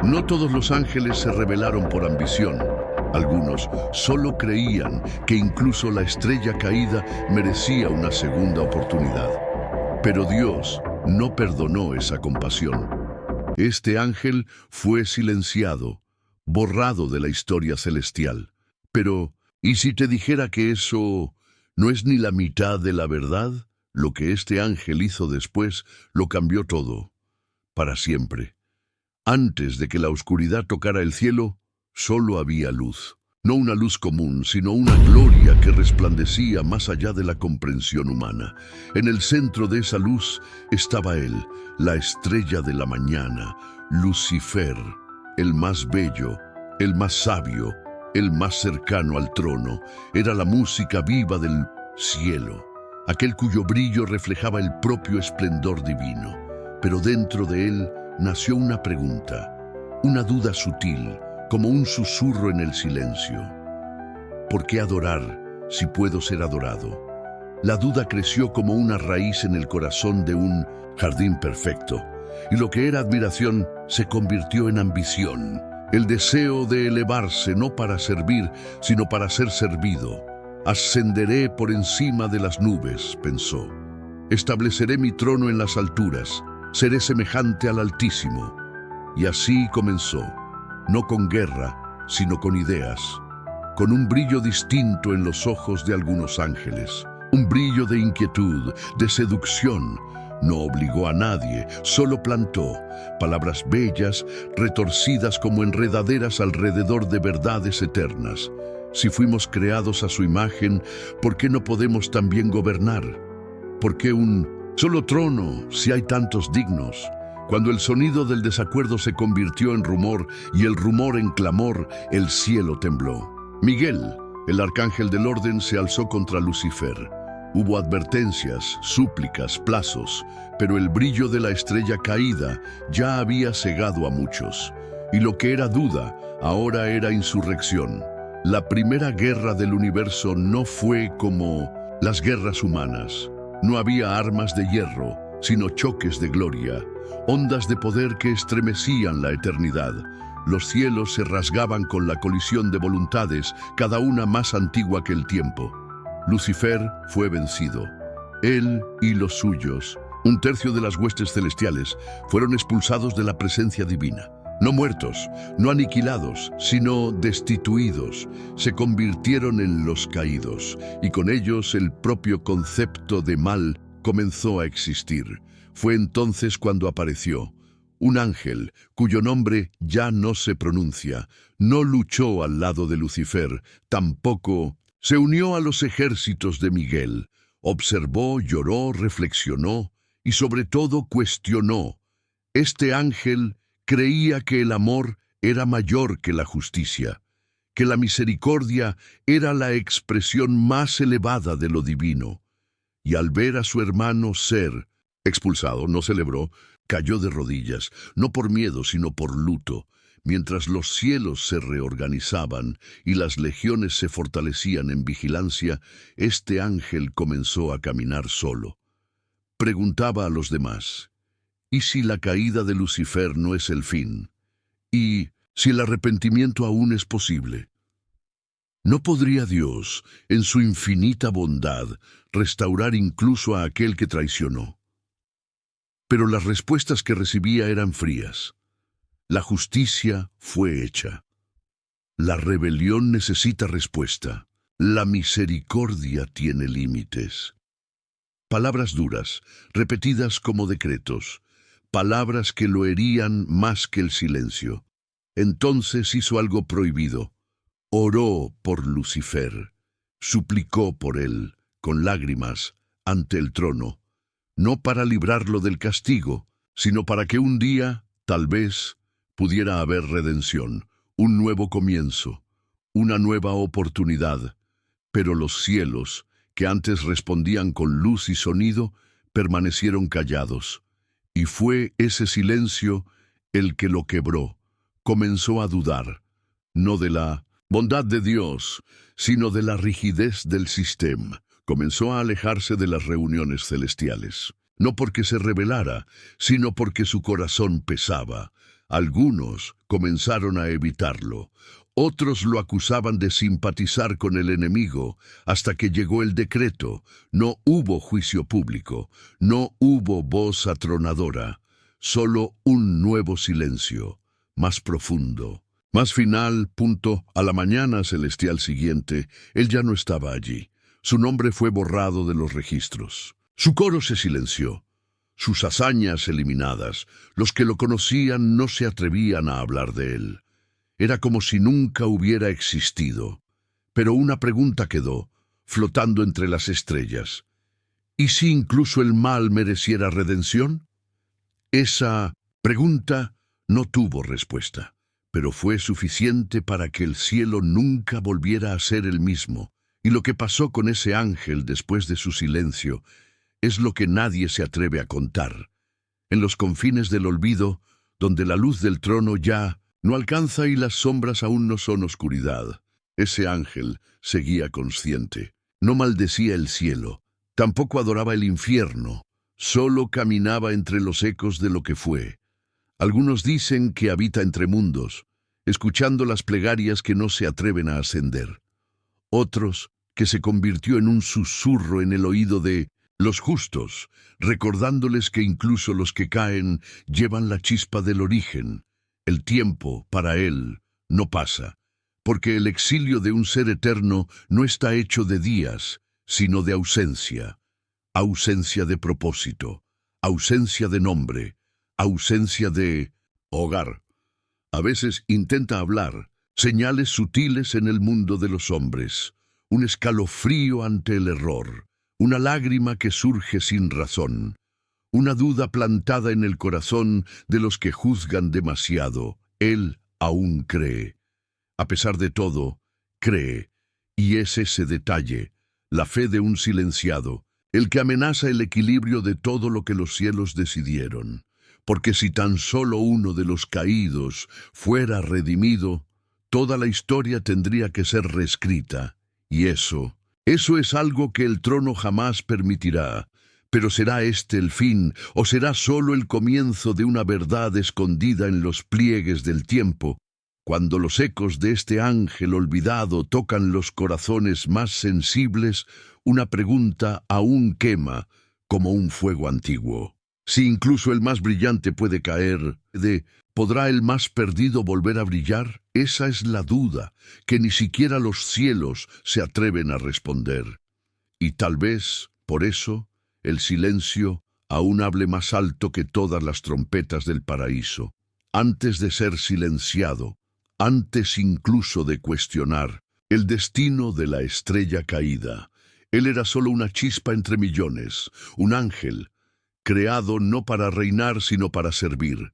No todos los ángeles se rebelaron por ambición. Algunos solo creían que incluso la estrella caída merecía una segunda oportunidad. Pero Dios no perdonó esa compasión. Este ángel fue silenciado, borrado de la historia celestial. Pero, ¿y si te dijera que eso no es ni la mitad de la verdad? Lo que este ángel hizo después lo cambió todo, para siempre. Antes de que la oscuridad tocara el cielo, solo había luz. No una luz común, sino una gloria que resplandecía más allá de la comprensión humana. En el centro de esa luz estaba él, la estrella de la mañana, Lucifer, el más bello, el más sabio, el más cercano al trono. Era la música viva del cielo, aquel cuyo brillo reflejaba el propio esplendor divino. Pero dentro de él nació una pregunta, una duda sutil, como un susurro en el silencio. ¿Por qué adorar si puedo ser adorado? La duda creció como una raíz en el corazón de un jardín perfecto, y lo que era admiración se convirtió en ambición. El deseo de elevarse no para servir, sino para ser servido. Ascenderé por encima de las nubes, pensó. Estableceré mi trono en las alturas. Seré semejante al Altísimo. Y así comenzó, no con guerra, sino con ideas, con un brillo distinto en los ojos de algunos ángeles, un brillo de inquietud, de seducción. No obligó a nadie, solo plantó palabras bellas, retorcidas como enredaderas alrededor de verdades eternas. Si fuimos creados a su imagen, ¿por qué no podemos también gobernar? ¿Por qué un solo trono si hay tantos dignos? Cuando el sonido del desacuerdo se convirtió en rumor y el rumor en clamor, el cielo tembló. Miguel, el arcángel del orden, se alzó contra Lucifer. Hubo advertencias, súplicas, plazos, pero el brillo de la estrella caída ya había cegado a muchos. Y lo que era duda, ahora era insurrección. La primera guerra del universo no fue como las guerras humanas. No había armas de hierro, sino choques de gloria, ondas de poder que estremecían la eternidad. Los cielos se rasgaban con la colisión de voluntades, cada una más antigua que el tiempo. Lucifer fue vencido. Él y los suyos, un tercio de las huestes celestiales, fueron expulsados de la presencia divina. No muertos, no aniquilados, sino destituidos, se convirtieron en los caídos, y con ellos el propio concepto de mal comenzó a existir. Fue entonces cuando apareció un ángel, cuyo nombre ya no se pronuncia. No luchó al lado de Lucifer, tampoco se unió a los ejércitos de Miguel. Observó, lloró, reflexionó y sobre todo cuestionó. Este ángel creía que el amor era mayor que la justicia, que la misericordia era la expresión más elevada de lo divino. Y al ver a su hermano ser expulsado, no celebró, cayó de rodillas, no por miedo, sino por luto. Mientras los cielos se reorganizaban y las legiones se fortalecían en vigilancia, este ángel comenzó a caminar solo. Preguntaba a los demás, ¿y si la caída de Lucifer no es el fin? ¿Y si el arrepentimiento aún es posible? ¿No podría Dios, en su infinita bondad, restaurar incluso a aquel que traicionó? Pero las respuestas que recibía eran frías. La justicia fue hecha. La rebelión necesita respuesta. La misericordia tiene límites. Palabras duras, repetidas como decretos. Palabras que lo herían más que el silencio. Entonces hizo algo prohibido. Oró por Lucifer. Suplicó por él, con lágrimas, ante el trono. No para librarlo del castigo, sino para que un día, tal vez, pudiera haber redención, un nuevo comienzo, una nueva oportunidad. Pero los cielos, que antes respondían con luz y sonido, permanecieron callados. Y fue ese silencio el que lo quebró. Comenzó a dudar, no de la bondad de Dios, sino de la rigidez del sistema. Comenzó a alejarse de las reuniones celestiales. No porque se rebelara, sino porque su corazón pesaba. Algunos comenzaron a evitarlo. Otros lo acusaban de simpatizar con el enemigo, hasta que llegó el decreto. No hubo juicio público, no hubo voz atronadora, solo un nuevo silencio, más profundo, más final. A la mañana celestial siguiente, él ya no estaba allí. Su nombre fue borrado de los registros. Su coro se silenció, sus hazañas eliminadas. Los que lo conocían no se atrevían a hablar de él. Era como si nunca hubiera existido. Pero una pregunta quedó, flotando entre las estrellas. ¿Y si incluso el mal mereciera redención? Esa pregunta no tuvo respuesta, pero fue suficiente para que el cielo nunca volviera a ser el mismo. Y lo que pasó con ese ángel después de su silencio es lo que nadie se atreve a contar. En los confines del olvido, donde la luz del trono ya no alcanza y las sombras aún no son oscuridad, ese ángel seguía consciente. No maldecía el cielo, tampoco adoraba el infierno, solo caminaba entre los ecos de lo que fue. Algunos dicen que habita entre mundos, escuchando las plegarias que no se atreven a ascender. Otros, que se convirtió en un susurro en el oído de los justos, recordándoles que incluso los que caen llevan la chispa del origen. El tiempo, para él, no pasa, porque el exilio de un ser eterno no está hecho de días, sino de ausencia. Ausencia de propósito, ausencia de nombre, ausencia de hogar. A veces intenta hablar, señales sutiles en el mundo de los hombres, un escalofrío ante el error, una lágrima que surge sin razón, una duda plantada en el corazón de los que juzgan demasiado. Él aún cree. A pesar de todo, cree. Y es ese detalle, la fe de un silenciado, el que amenaza el equilibrio de todo lo que los cielos decidieron. Porque si tan solo uno de los caídos fuera redimido, toda la historia tendría que ser reescrita. Y eso es algo que el trono jamás permitirá. Pero ¿será este el fin, o será solo el comienzo de una verdad escondida en los pliegues del tiempo? Cuando los ecos de este ángel olvidado tocan los corazones más sensibles, una pregunta aún quema como un fuego antiguo. Si incluso el más brillante puede caer, ¿podrá el más perdido volver a brillar? Esa es la duda que ni siquiera los cielos se atreven a responder. Y tal vez, por eso, el silencio aún hable más alto que todas las trompetas del paraíso. Antes de ser silenciado, antes incluso de cuestionar el destino de la estrella caída, él era solo una chispa entre millones, un ángel, creado no para reinar sino para servir.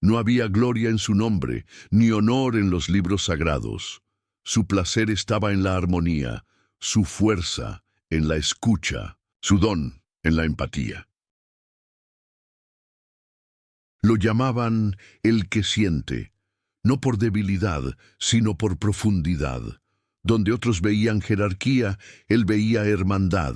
No había gloria en su nombre, ni honor en los libros sagrados. Su placer estaba en la armonía, su fuerza en la escucha, su don en la empatía. Lo llamaban el que siente, no por debilidad, sino por profundidad. Donde otros veían jerarquía, él veía hermandad.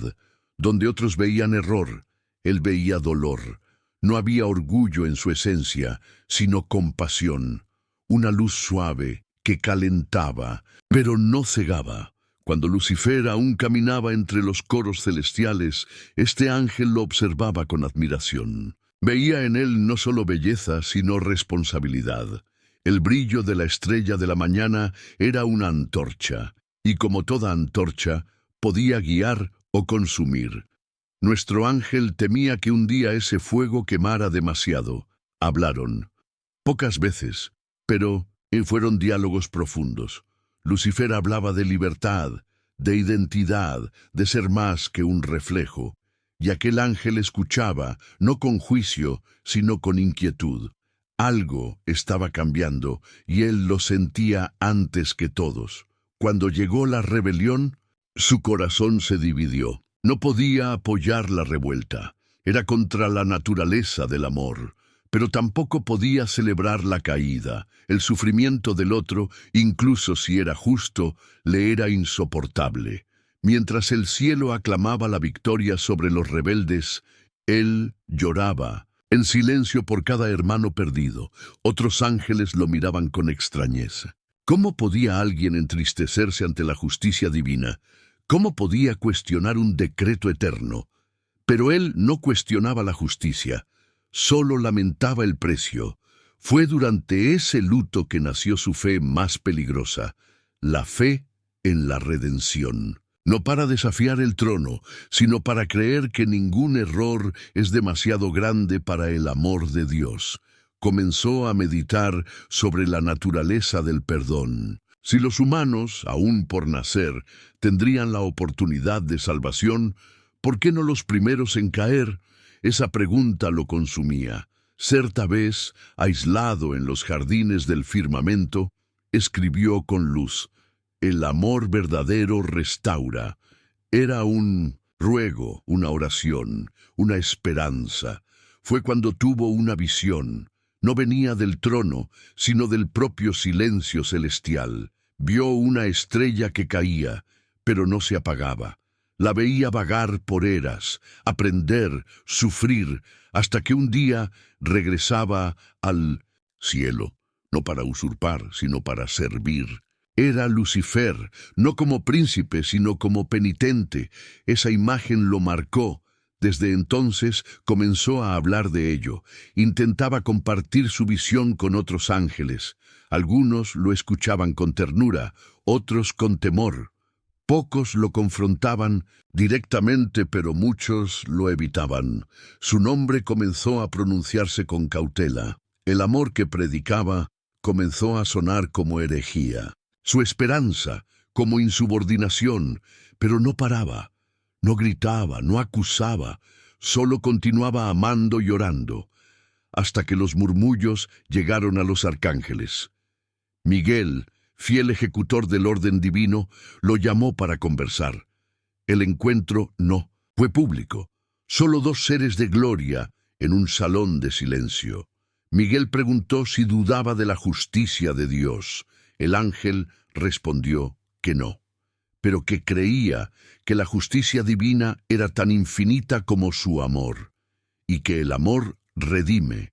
Donde otros veían error, él veía dolor. No había orgullo en su esencia, sino compasión. Una luz suave que calentaba, pero no cegaba. Cuando Lucifer aún caminaba entre los coros celestiales, este ángel lo observaba con admiración. Veía en él no solo belleza, sino responsabilidad. El brillo de la estrella de la mañana era una antorcha, y como toda antorcha, podía guiar o consumir. Nuestro ángel temía que un día ese fuego quemara demasiado. Hablaron. Pocas veces, pero fueron diálogos profundos. Lucifer hablaba de libertad, de identidad, de ser más que un reflejo, y aquel ángel escuchaba, no con juicio, sino con inquietud. Algo estaba cambiando, y él lo sentía antes que todos. Cuando llegó la rebelión, su corazón se dividió. No podía apoyar la revuelta. Era contra la naturaleza del amor. Pero tampoco podía celebrar la caída. El sufrimiento del otro, incluso si era justo, le era insoportable. Mientras el cielo aclamaba la victoria sobre los rebeldes, él lloraba, En silencio por cada hermano perdido, otros ángeles lo miraban con extrañeza. ¿Cómo podía alguien entristecerse ante la justicia divina? ¿Cómo podía cuestionar un decreto eterno? Pero él no cuestionaba la justicia, solo lamentaba el precio. Fue durante ese luto que nació su fe más peligrosa, la fe en la redención. No para desafiar el trono, sino para creer que ningún error es demasiado grande para el amor de Dios. Comenzó a meditar sobre la naturaleza del perdón. Si los humanos, aún por nacer, tendrían la oportunidad de salvación, ¿por qué no los primeros en caer? Esa pregunta lo consumía. Cierta vez, aislado en los jardines del firmamento, escribió con luz: el amor verdadero restaura. Era un ruego, una oración, una esperanza. Fue cuando tuvo una visión. No venía del trono, sino del propio silencio celestial. Vio una estrella que caía, pero no se apagaba. La veía vagar por eras, aprender, sufrir, hasta que un día regresaba al cielo, no para usurpar, sino para servir. Era Lucifer, no como príncipe, sino como penitente. Esa imagen lo marcó. Desde entonces comenzó a hablar de ello. Intentaba compartir su visión con otros ángeles. Algunos lo escuchaban con ternura, otros con temor. Pocos lo confrontaban directamente, pero muchos lo evitaban. Su nombre comenzó a pronunciarse con cautela. El amor que predicaba comenzó a sonar como herejía. Su esperanza como insubordinación, pero no paraba. No gritaba, no acusaba, solo continuaba amando y orando, hasta que los murmullos llegaron a los arcángeles. Miguel, fiel ejecutor del orden divino, lo llamó para conversar. El encuentro no fue público, solo dos seres de gloria en un salón de silencio. Miguel preguntó si dudaba de la justicia de Dios. El ángel respondió que no, pero que creía que la justicia divina era tan infinita como su amor, y que el amor redime.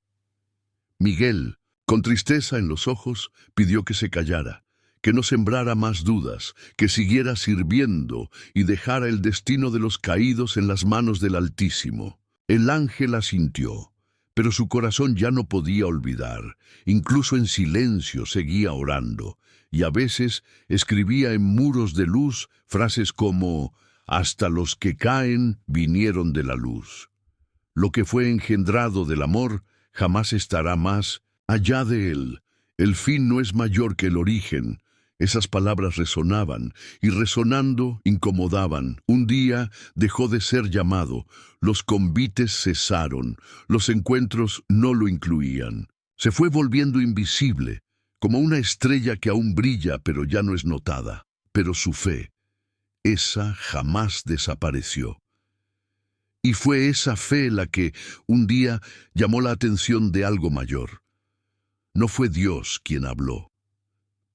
Miguel, con tristeza en los ojos, pidió que se callara, que no sembrara más dudas, que siguiera sirviendo y dejara el destino de los caídos en las manos del Altísimo. El ángel asintió, pero su corazón ya no podía olvidar. Incluso en silencio seguía orando, y a veces escribía en muros de luz frases como: «Hasta los que caen vinieron de la luz». Lo que fue engendrado del amor jamás estará más allá de él. El fin no es mayor que el origen. Esas palabras resonaban, y resonando incomodaban. Un día dejó de ser llamado, los convites cesaron, los encuentros no lo incluían. Se fue volviendo invisible, como una estrella que aún brilla pero ya no es notada. Pero su fe, esa jamás desapareció. Y fue esa fe la que, un día, llamó la atención de algo mayor. No fue Dios quien habló,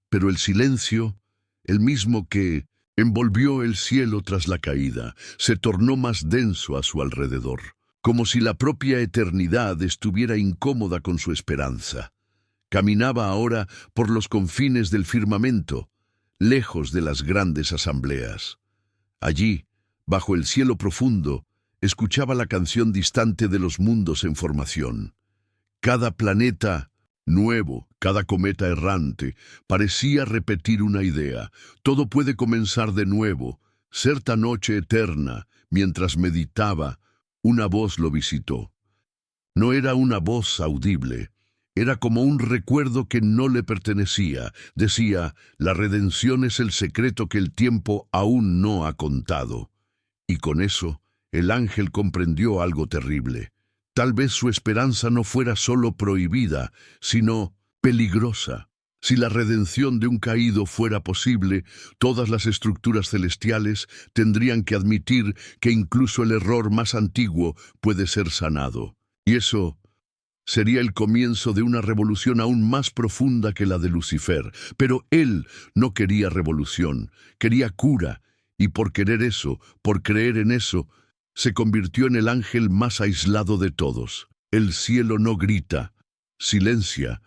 pero el silencio, el mismo que envolvió el cielo tras la caída, se tornó más denso a su alrededor, como si la propia eternidad estuviera incómoda con su esperanza. Caminaba ahora por los confines del firmamento, lejos de las grandes asambleas. Allí, bajo el cielo profundo, escuchaba la canción distante de los mundos en formación. Cada planeta nuevo, cada cometa errante, parecía repetir una idea. Todo puede comenzar de nuevo. Cierta noche eterna, mientras meditaba, una voz lo visitó. No era una voz audible, era como un recuerdo que no le pertenecía. Decía: la redención es el secreto que el tiempo aún no ha contado. Y con eso, el ángel comprendió algo terrible. Tal vez su esperanza no fuera solo prohibida, sino peligrosa. Si la redención de un caído fuera posible, todas las estructuras celestiales tendrían que admitir que incluso el error más antiguo puede ser sanado. Y eso sería el comienzo de una revolución aún más profunda que la de Lucifer. Pero él no quería revolución, quería cura, y por querer eso, por creer en eso, se convirtió en el ángel más aislado de todos. El cielo no grita, silencia.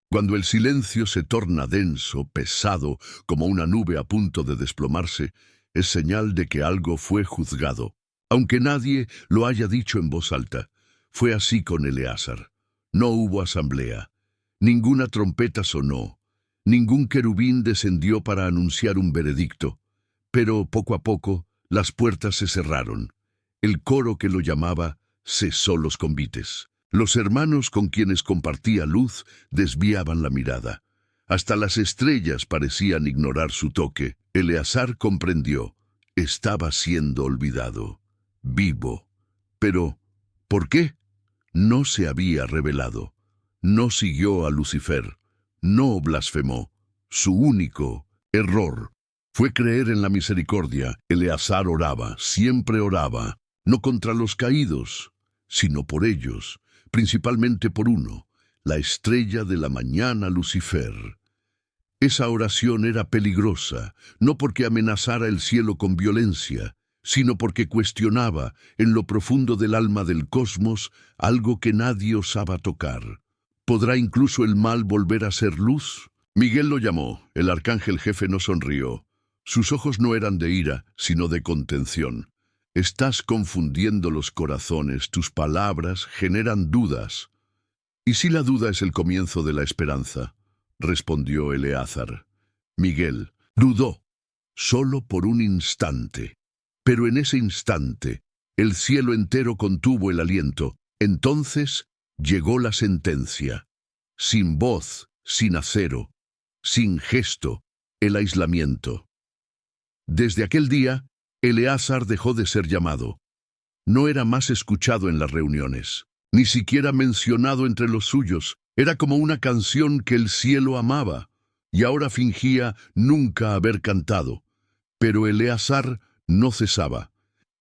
Cuando el silencio se torna denso, pesado, como una nube a punto de desplomarse, es señal de que algo fue juzgado. Aunque nadie lo haya dicho en voz alta, fue así con Eleazar. No hubo asamblea, ninguna trompeta sonó, ningún querubín descendió para anunciar un veredicto, pero poco a poco las puertas se cerraron. El coro que lo llamaba cesó los convites. Los hermanos con quienes compartía luz desviaban la mirada. Hasta las estrellas parecían ignorar su toque. Eleazar comprendió. Estaba siendo olvidado, vivo. Pero, ¿por qué? No se había revelado. No siguió a Lucifer. No blasfemó. Su único error fue creer en la misericordia. Eleazar oraba, siempre oraba, no contra los caídos, sino por ellos, principalmente por uno, la estrella de la mañana, Lucifer. Esa oración era peligrosa, no porque amenazara el cielo con violencia, sino porque cuestionaba, en lo profundo del alma del cosmos, algo que nadie osaba tocar. ¿Podrá incluso el mal volver a ser luz? Miguel lo llamó. El arcángel jefe no sonrió. Sus ojos no eran de ira, sino de contención. Estás confundiendo los corazones, tus palabras generan dudas. ¿Y si la duda es el comienzo de la esperanza? Respondió Eleazar. Miguel dudó, solo por un instante. Pero en ese instante, el cielo entero contuvo el aliento. Entonces llegó la sentencia. Sin voz, sin acero, sin gesto, el aislamiento. Desde aquel día, Eleazar dejó de ser llamado. No era más escuchado en las reuniones, ni siquiera mencionado entre los suyos. Era como una canción que el cielo amaba, y ahora fingía nunca haber cantado. Pero Eleazar no cesaba.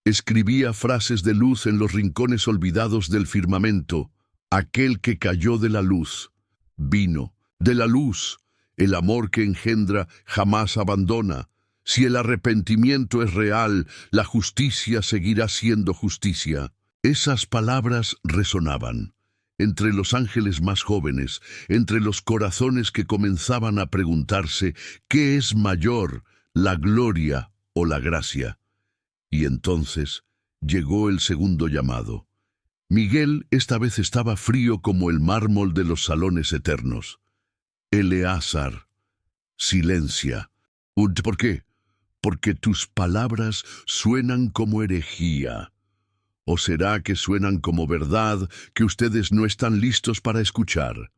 Escribía frases de luz en los rincones olvidados del firmamento. Aquel que cayó de la luz, vino de la luz. El amor que engendra jamás abandona. Si el arrepentimiento es real, la justicia seguirá siendo justicia. Esas palabras resonaban entre los ángeles más jóvenes, entre los corazones que comenzaban a preguntarse ¿qué es mayor, la gloria o la gracia? Y entonces llegó el segundo llamado. Miguel esta vez estaba frío como el mármol de los salones eternos. Eleazar, silencia. ¿Por qué? Porque tus palabras suenan como herejía. ¿O será que suenan como verdad que ustedes no están listos para escuchar?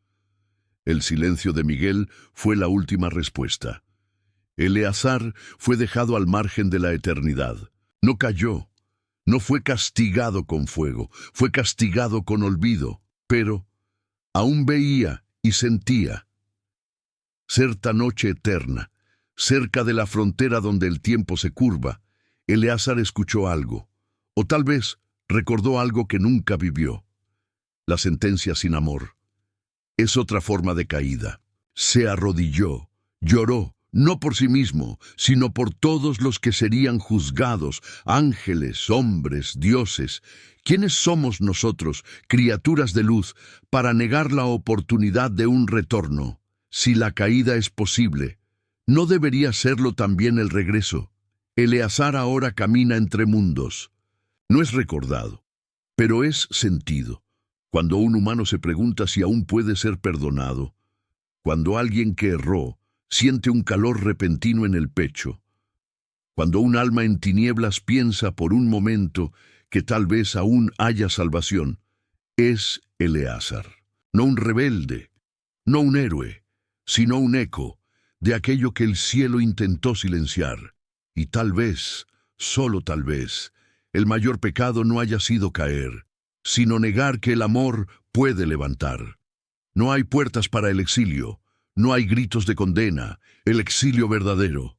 El silencio de Miguel fue la última respuesta. Eleazar fue dejado al margen de la eternidad. No cayó, no fue castigado con fuego, fue castigado con olvido, pero aún veía y sentía. Cierta noche eterna, cerca de la frontera donde el tiempo se curva, Eleazar escuchó algo, o tal vez recordó algo que nunca vivió. La sentencia sin amor. Es otra forma de caída. Se arrodilló, lloró, no por sí mismo, sino por todos los que serían juzgados, ángeles, hombres, dioses. ¿Quiénes somos nosotros, criaturas de luz, para negar la oportunidad de un retorno? Si la caída es posible, ¿no debería serlo también el regreso? Eleazar ahora camina entre mundos. No es recordado, pero es sentido. Cuando un humano se pregunta si aún puede ser perdonado, cuando alguien que erró siente un calor repentino en el pecho, cuando un alma en tinieblas piensa por un momento que tal vez aún haya salvación, es Eleazar. No un rebelde, no un héroe, sino un eco de aquello que el cielo intentó silenciar. Y tal vez, solo tal vez, el mayor pecado no haya sido caer, sino negar que el amor puede levantar. No hay puertas para el exilio, no hay gritos de condena. El exilio verdadero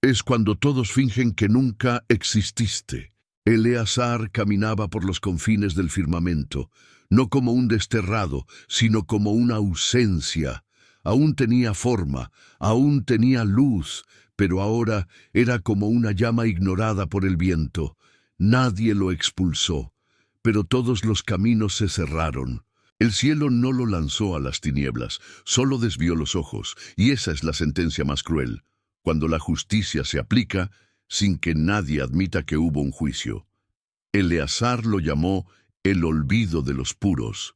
es cuando todos fingen que nunca exististe. Eleazar caminaba por los confines del firmamento, no como un desterrado, sino como una ausencia. Aún tenía forma, aún tenía luz, pero ahora era como una llama ignorada por el viento. Nadie lo expulsó, pero todos los caminos se cerraron. El cielo no lo lanzó a las tinieblas, solo desvió los ojos, y esa es la sentencia más cruel, cuando la justicia se aplica sin que nadie admita que hubo un juicio. Eleazar lo llamó el olvido de los puros.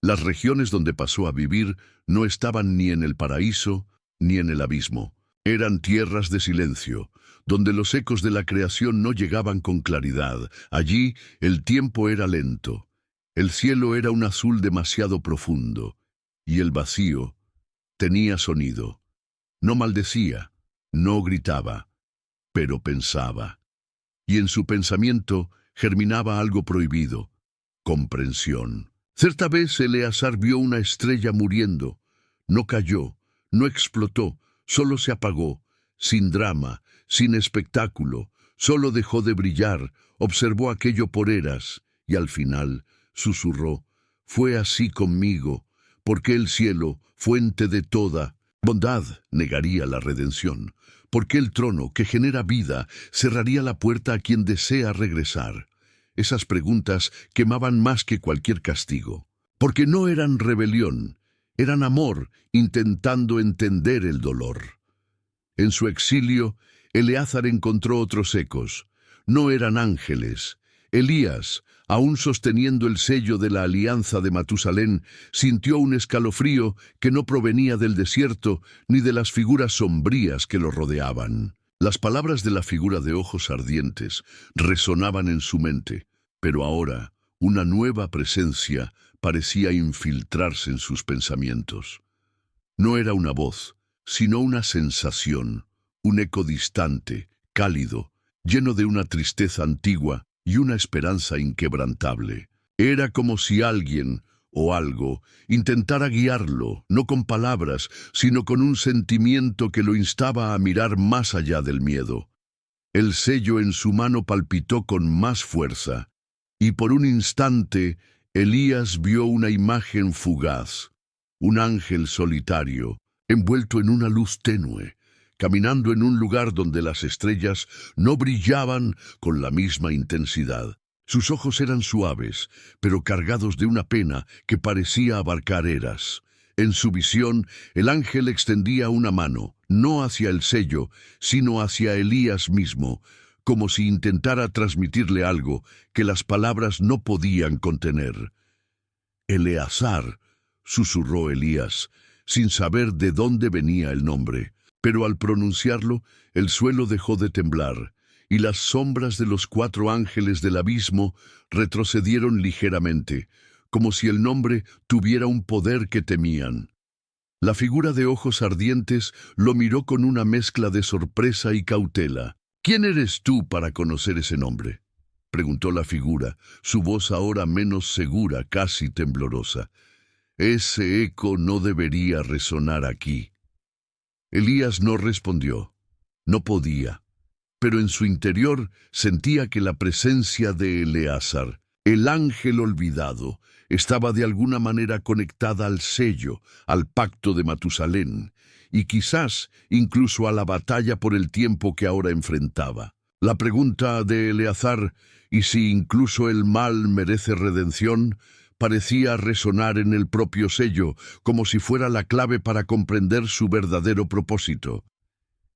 Las regiones donde pasó a vivir no estaban ni en el paraíso ni en el abismo. Eran tierras de silencio, donde los ecos de la creación no llegaban con claridad. Allí el tiempo era lento, el cielo era un azul demasiado profundo, y el vacío tenía sonido. No maldecía, no gritaba, pero pensaba. Y en su pensamiento germinaba algo prohibido: comprensión. Cierta vez Eleazar vio una estrella muriendo. No cayó, no explotó, solo se apagó, sin drama, sin espectáculo, solo dejó de brillar, observó aquello por eras, y al final susurró: «Fue así conmigo, porque el cielo, fuente de toda bondad, negaría la redención, porque el trono que genera vida cerraría la puerta a quien desea regresar». Esas preguntas quemaban más que cualquier castigo, porque no eran rebelión, eran amor intentando entender el dolor. En su exilio, Eleazar encontró otros ecos. No eran ángeles. Elías, aún sosteniendo el sello de la alianza de Matusalén, sintió un escalofrío que no provenía del desierto ni de las figuras sombrías que lo rodeaban. Las palabras de la figura de ojos ardientes resonaban en su mente, pero ahora una nueva presencia parecía infiltrarse en sus pensamientos. No era una voz, sino una sensación, un eco distante, cálido, lleno de una tristeza antigua y una esperanza inquebrantable. Era como si alguien o algo intentara guiarlo, no con palabras, sino con un sentimiento que lo instaba a mirar más allá del miedo. El sello en su mano palpitó con más fuerza, y por un instante Elías vio una imagen fugaz, un ángel solitario, envuelto en una luz tenue, caminando en un lugar donde las estrellas no brillaban con la misma intensidad. Sus ojos eran suaves, pero cargados de una pena que parecía abarcar eras. En su visión, el ángel extendía una mano, no hacia el sello, sino hacia Elías mismo, como si intentara transmitirle algo que las palabras no podían contener. «Eleazar», susurró Elías, sin saber de dónde venía el nombre, pero al pronunciarlo, el suelo dejó de temblar, y las sombras de los 4 ángeles del abismo retrocedieron ligeramente, como si el nombre tuviera un poder que temían. La figura de ojos ardientes lo miró con una mezcla de sorpresa y cautela. «¿Quién eres tú para conocer ese nombre?», preguntó la figura, su voz ahora menos segura, casi temblorosa. «Ese eco no debería resonar aquí». Elías no respondió. No podía. Pero en su interior sentía que la presencia de Eleazar, el ángel olvidado, estaba de alguna manera conectada al sello, al pacto de Matusalén, y quizás incluso a la batalla por el tiempo que ahora enfrentaba. La pregunta de Eleazar, ¿y si incluso el mal merece redención?, parecía resonar en el propio sello, como si fuera la clave para comprender su verdadero propósito.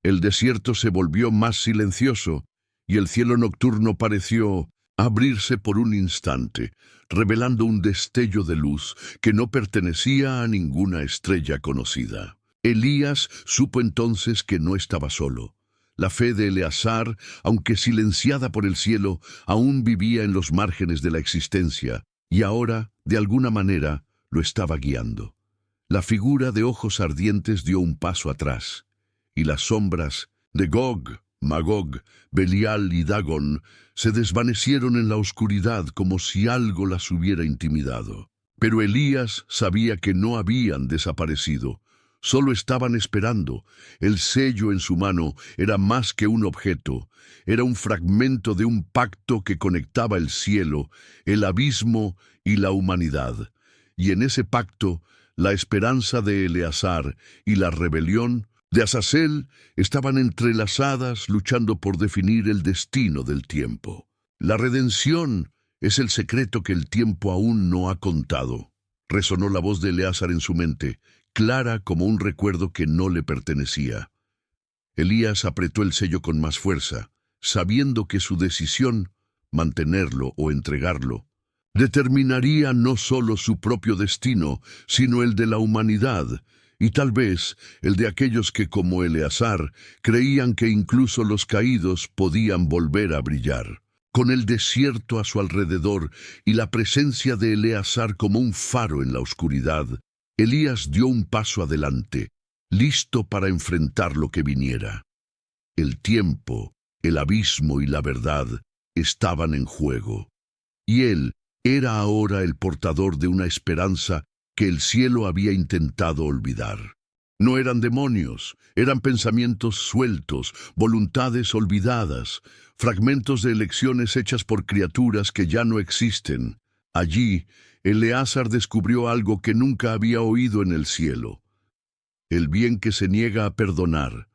El desierto se volvió más silencioso, y el cielo nocturno pareció abrirse por un instante, revelando un destello de luz que no pertenecía a ninguna estrella conocida. Elías supo entonces que no estaba solo. La fe de Eleazar, aunque silenciada por el cielo, aún vivía en los márgenes de la existencia, y ahora, de alguna manera, lo estaba guiando. La figura de ojos ardientes dio un paso atrás, y las sombras de Gog, Magog, Belial y Dagón se desvanecieron en la oscuridad como si algo las hubiera intimidado. Pero Elías sabía que no habían desaparecido, solo estaban esperando. El sello en su mano era más que un objeto, era un fragmento de un pacto que conectaba el cielo, el abismo y la humanidad. Y en ese pacto, la esperanza de Eleazar y la rebelión de Azazel estaban entrelazadas, luchando por definir el destino del tiempo. La redención Es el secreto que el tiempo aún no ha contado. Resonó la voz de Eleazar en su mente, clara como un recuerdo que no le pertenecía. Elías apretó el sello con más fuerza, sabiendo que su decisión, mantenerlo o entregarlo, determinaría no solo su propio destino, sino el de la humanidad, y tal vez el de aquellos que, como Eleazar, creían que incluso los caídos podían volver a brillar. Con el desierto a su alrededor y la presencia de Eleazar como un faro en la oscuridad, Elías dio un paso adelante, listo para enfrentar lo que viniera. El tiempo, el abismo y la verdad estaban en juego, y él era ahora el portador de una esperanza que el cielo había intentado olvidar. No eran demonios, eran pensamientos sueltos, voluntades olvidadas, fragmentos de elecciones hechas por criaturas que ya no existen. Allí, Eleazar descubrió algo que nunca había oído en el cielo. El bien que se niega a perdonar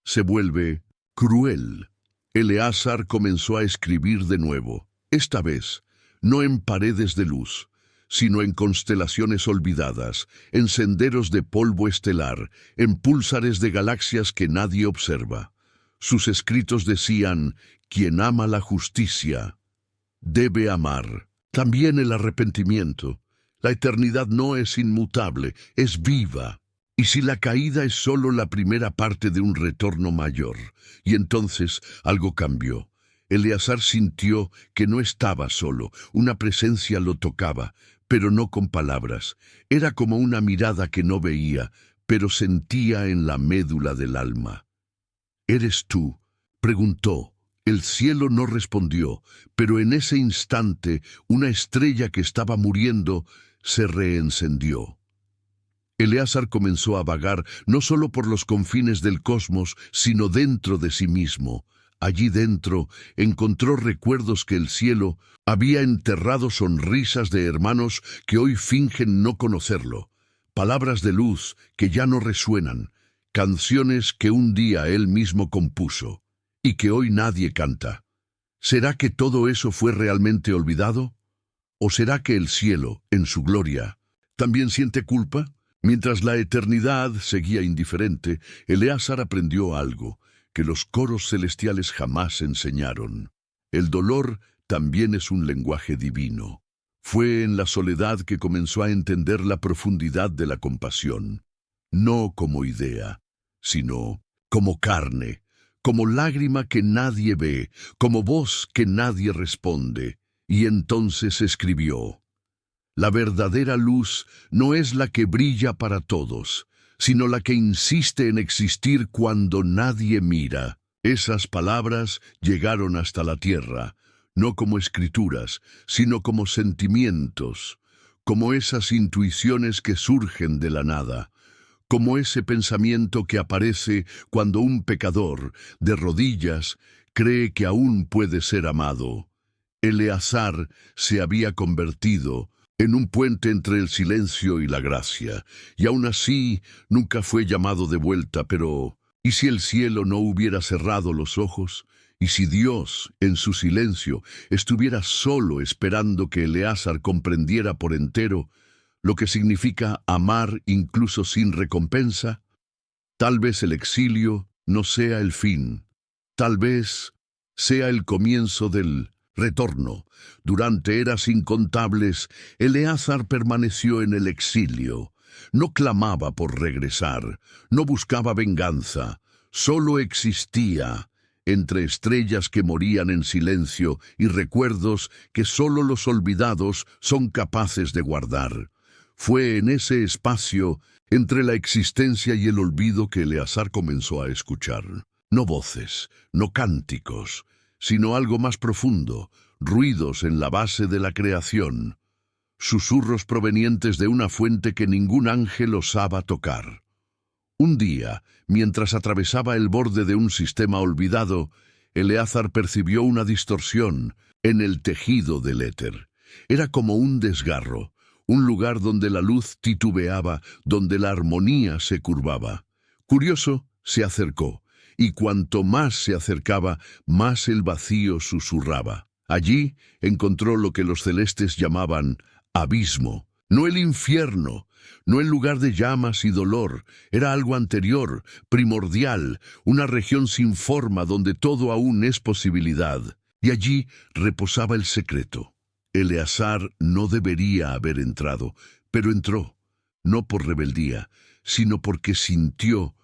se vuelve cruel. Eleazar comenzó a escribir de nuevo, esta vez, no en paredes de luz, sino en constelaciones olvidadas, en senderos de polvo estelar, en púlsares de galaxias que nadie observa. Sus escritos decían: quien ama la justicia debe amar también el arrepentimiento. La eternidad no es inmutable, es viva. Y si la caída es solo la primera parte de un retorno mayor, y entonces algo cambió. Eleazar sintió que no estaba solo, una presencia lo tocaba, pero no con palabras. Era como una mirada que no veía, pero sentía en la médula del alma. ¿Eres tú?, preguntó. El cielo no respondió, pero en ese instante una estrella que estaba muriendo se reencendió. Eleazar comenzó a vagar no solo por los confines del cosmos, sino dentro de sí mismo. Allí dentro encontró recuerdos que el cielo había enterrado, sonrisas de hermanos que hoy fingen no conocerlo, palabras de luz que ya no resuenan, canciones que un día él mismo compuso y que hoy nadie canta. ¿Será que todo eso fue realmente olvidado? ¿O será que el cielo, en su gloria, también siente culpa? Mientras la eternidad seguía indiferente, Eleazar aprendió algo que los coros celestiales jamás enseñaron. El dolor también es un lenguaje divino. Fue en la soledad que comenzó a entender la profundidad de la compasión, no como idea, sino como carne, como lágrima que nadie ve, como voz que nadie responde. Y entonces escribió: la verdadera luz no es la que brilla para todos, sino la que insiste en existir cuando nadie mira. Esas palabras llegaron hasta la tierra, no como escrituras, sino como sentimientos, como esas intuiciones que surgen de la nada, como ese pensamiento que aparece cuando un pecador, de rodillas, cree que aún puede ser amado. Eleazar se había convertido en un puente entre el silencio y la gracia, y aún así nunca fue llamado de vuelta. Pero ¿y si el cielo no hubiera cerrado los ojos? ¿Y si Dios, en su silencio, estuviera solo esperando que Eleazar comprendiera por entero lo que significa amar incluso sin recompensa? Tal vez el exilio no sea el fin, tal vez sea el comienzo del retorno. Durante eras incontables, Eleazar permaneció en el exilio. No clamaba por regresar, no buscaba venganza, solo existía entre estrellas que morían en silencio y recuerdos que solo los olvidados son capaces de guardar. Fue en ese espacio, entre la existencia y el olvido, que Eleazar comenzó a escuchar. No voces, no cánticos, sino algo más profundo, ruidos en la base de la creación, susurros provenientes de una fuente que ningún ángel osaba tocar. Un día, mientras atravesaba el borde de un sistema olvidado, Eleazar percibió una distorsión en el tejido del éter. Era como un desgarro, un lugar donde la luz titubeaba, donde la armonía se curvaba. Curioso, se acercó, y cuanto más se acercaba, más el vacío susurraba: Allí encontró lo que los celestes llamaban abismo, no el infierno, no el lugar de llamas y dolor, era algo anterior, primordial, una región sin forma donde todo aún es posibilidad. Y allí reposaba el secreto. Eleazar no debería haber entrado, pero entró, no por rebeldía, sino porque sintió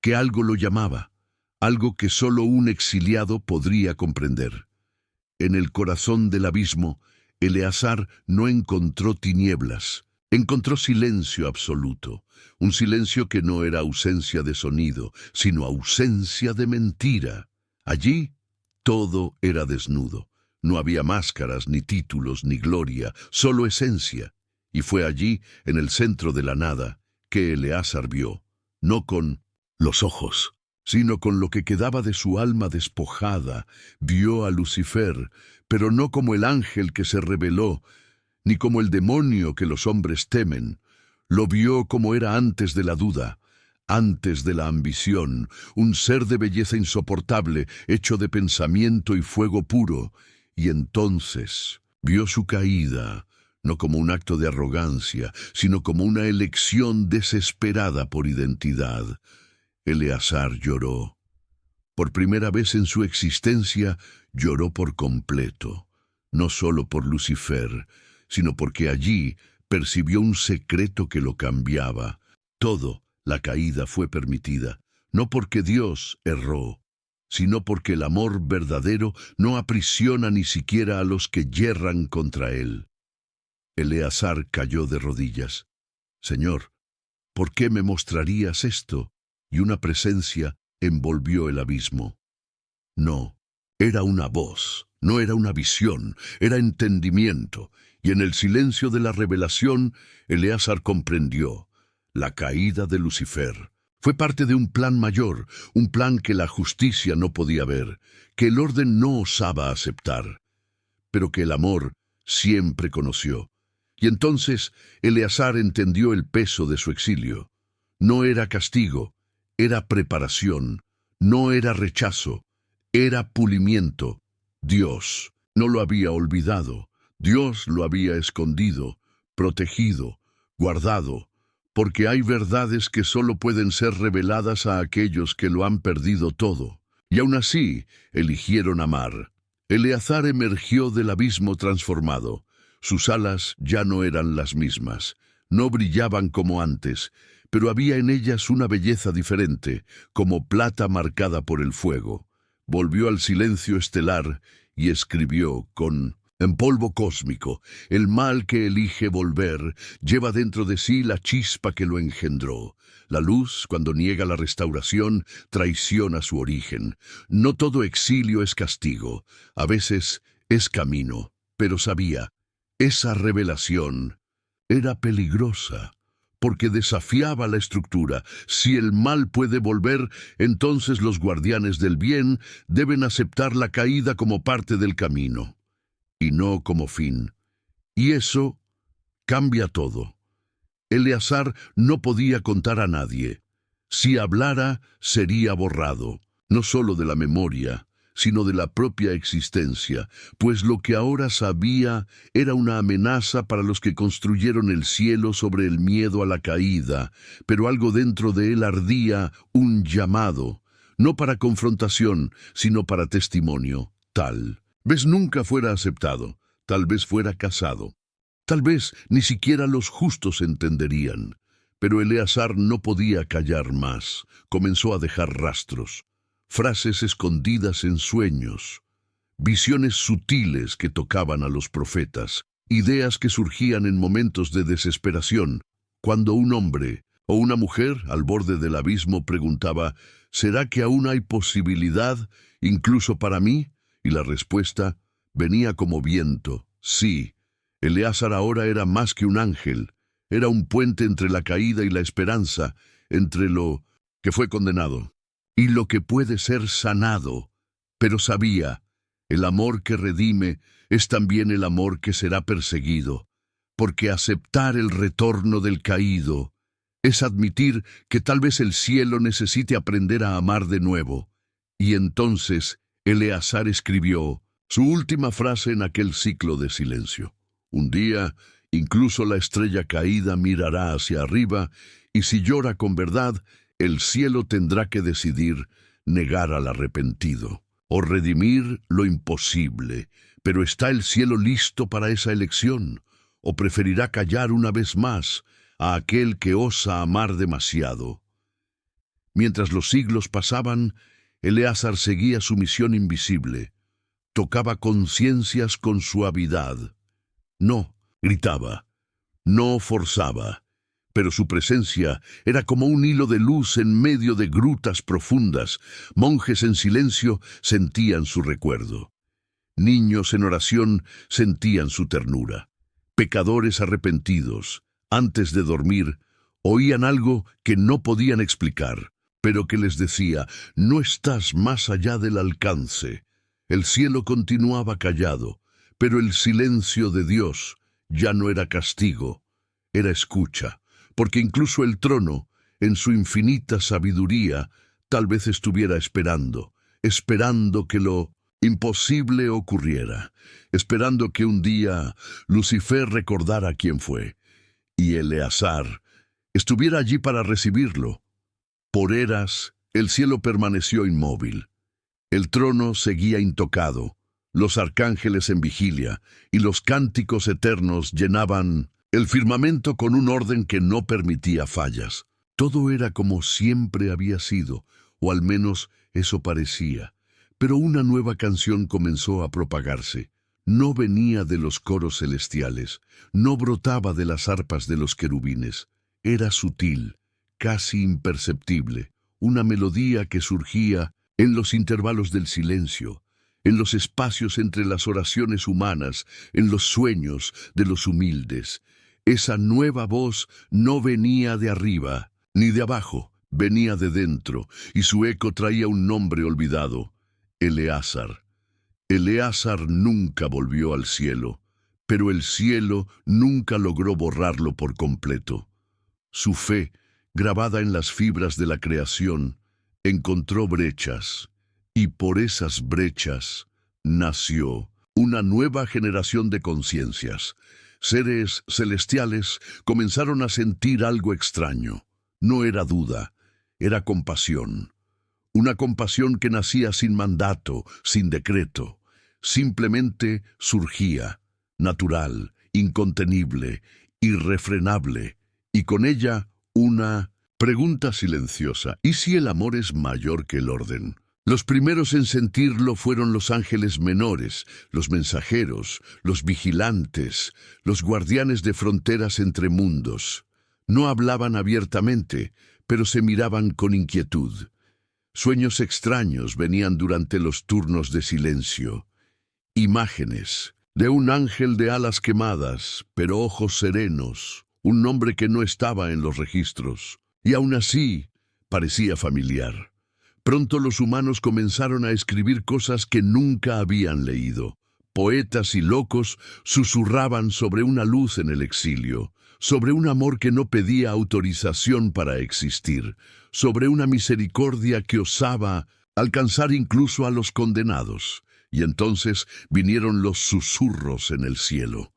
que algo lo llamaba, algo que solo un exiliado podría comprender. En el corazón del abismo, Eleazar no encontró tinieblas, encontró silencio absoluto, un silencio que no era ausencia de sonido, sino ausencia de mentira. Allí todo era desnudo, no había máscaras, ni títulos, ni gloria, solo esencia. Y fue allí, en el centro de la nada, que Eleazar vio, no con los ojos, sino con lo que quedaba de su alma despojada, vio a Lucifer, pero no como el ángel que se rebeló, ni como el demonio que los hombres temen. Lo vio como era antes de la duda, antes de la ambición, un ser de belleza insoportable, hecho de pensamiento y fuego puro, y entonces vio su caída, no como un acto de arrogancia, sino como una elección desesperada por identidad. Eleazar lloró. Por primera vez en su existencia, lloró por completo, no solo por Lucifer, sino porque allí percibió un secreto que lo cambiaba. Todo, la caída fue permitida, no porque Dios erró, sino porque el amor verdadero no aprisiona ni siquiera a los que yerran contra él. Eleazar cayó de rodillas. Señor, ¿por qué me mostrarías esto? Y una presencia envolvió el abismo. No, era una voz, no era una visión, era entendimiento, y en el silencio de la revelación, Eleazar comprendió. La caída de Lucifer fue parte de un plan mayor, un plan que la justicia no podía ver, que el orden no osaba aceptar, pero que el amor siempre conoció. Y entonces Eleazar entendió el peso de su exilio. No era castigo, era preparación, no era rechazo, era pulimiento. Dios no lo había olvidado, Dios lo había escondido, protegido, guardado, porque hay verdades que solo pueden ser reveladas a aquellos que lo han perdido todo. Y aún así, eligieron amar. Eleazar emergió del abismo transformado. Sus alas ya no eran las mismas, no brillaban como antes, pero había en ellas una belleza diferente, como plata marcada por el fuego. Volvió al silencio estelar y escribió en polvo cósmico, el mal que elige volver lleva dentro de sí la chispa que lo engendró. La luz, cuando niega la restauración, traiciona su origen. No todo exilio es castigo, a veces es camino, pero sabía, esa revelación era peligrosa, porque desafiaba la estructura. Si el mal puede volver, entonces los guardianes del bien deben aceptar la caída como parte del camino, y no como fin. Y eso cambia todo. Eleazar no podía contar a nadie. Si hablara, sería borrado, no solo de la memoria, sino de la propia existencia, pues lo que ahora sabía era una amenaza para los que construyeron el cielo sobre el miedo a la caída, pero algo dentro de él ardía un llamado, no para confrontación, sino para testimonio, tal vez nunca fuera aceptado, tal vez fuera casado, tal vez ni siquiera los justos entenderían. Pero Eleazar no podía callar más, comenzó a dejar rastros. Frases escondidas en sueños, visiones sutiles que tocaban a los profetas, ideas que surgían en momentos de desesperación, cuando un hombre o una mujer al borde del abismo preguntaba, ¿será que aún hay posibilidad, incluso para mí? Y la respuesta venía como viento, sí. Eleazar ahora era más que un ángel, era un puente entre la caída y la esperanza, entre lo que fue condenado y lo que puede ser sanado. Pero sabía, el amor que redime es también el amor que será perseguido, porque aceptar el retorno del caído es admitir que tal vez el cielo necesite aprender a amar de nuevo. Y entonces Eleazar escribió, Su última frase en aquel ciclo de silencio. Un día, incluso la estrella caída mirará hacia arriba, y si llora con verdad, el cielo tendrá que decidir negar al arrepentido o redimir lo imposible. Pero ¿está el cielo listo para esa elección? ¿O preferirá callar una vez más a aquel que osa amar demasiado? Mientras los siglos pasaban, Eleazar seguía su misión invisible. Tocaba conciencias con suavidad. No, gritaba. No forzaba. Pero su presencia era como un hilo de luz en medio de grutas profundas. Monjes en silencio sentían su recuerdo. Niños en oración sentían su ternura. Pecadores arrepentidos, antes de dormir, oían algo que no podían explicar, pero que les decía: no estás más allá del alcance. El cielo continuaba callado, pero el silencio de Dios ya no era castigo, era escucha, porque incluso el trono, en su infinita sabiduría, tal vez estuviera esperando que lo imposible ocurriera, esperando que un día Lucifer recordara quién fue, y Eleazar estuviera allí para recibirlo. Por eras, el cielo permaneció inmóvil. El trono seguía intocado, los arcángeles en vigilia, y los cánticos eternos llenaban el firmamento con un orden que no permitía fallas. Todo era como siempre había sido, o al menos eso parecía. Pero una nueva canción comenzó a propagarse. No venía de los coros celestiales, no brotaba de las arpas de los querubines. Era sutil, casi imperceptible, una melodía que surgía en los intervalos del silencio, en los espacios entre las oraciones humanas, en los sueños de los humildes. Esa nueva voz no venía de arriba ni de abajo, venía de dentro, y su eco traía un nombre olvidado: Eleazar. Eleazar nunca volvió al cielo, pero el cielo nunca logró borrarlo por completo. Su fe, grabada en las fibras de la creación, encontró brechas, y por esas brechas nació una nueva generación de conciencias. Seres celestiales comenzaron a sentir algo extraño. No era duda, era compasión. Una compasión que nacía sin mandato, sin decreto. Simplemente surgía, natural, incontenible, irrefrenable, y con ella una pregunta silenciosa: ¿y si el amor es mayor que el orden? Los primeros en sentirlo fueron los ángeles menores, los mensajeros, los vigilantes, los guardianes de fronteras entre mundos. No hablaban abiertamente, pero se miraban con inquietud. Sueños extraños venían durante los turnos de silencio. Imágenes de un ángel de alas quemadas, pero ojos serenos, un nombre que no estaba en los registros, y aún así parecía familiar. Pronto los humanos comenzaron a escribir cosas que nunca habían leído. Poetas y locos susurraban sobre una luz en el exilio, sobre un amor que no pedía autorización para existir, sobre una misericordia que osaba alcanzar incluso a los condenados. Y entonces vinieron los susurros en el cielo.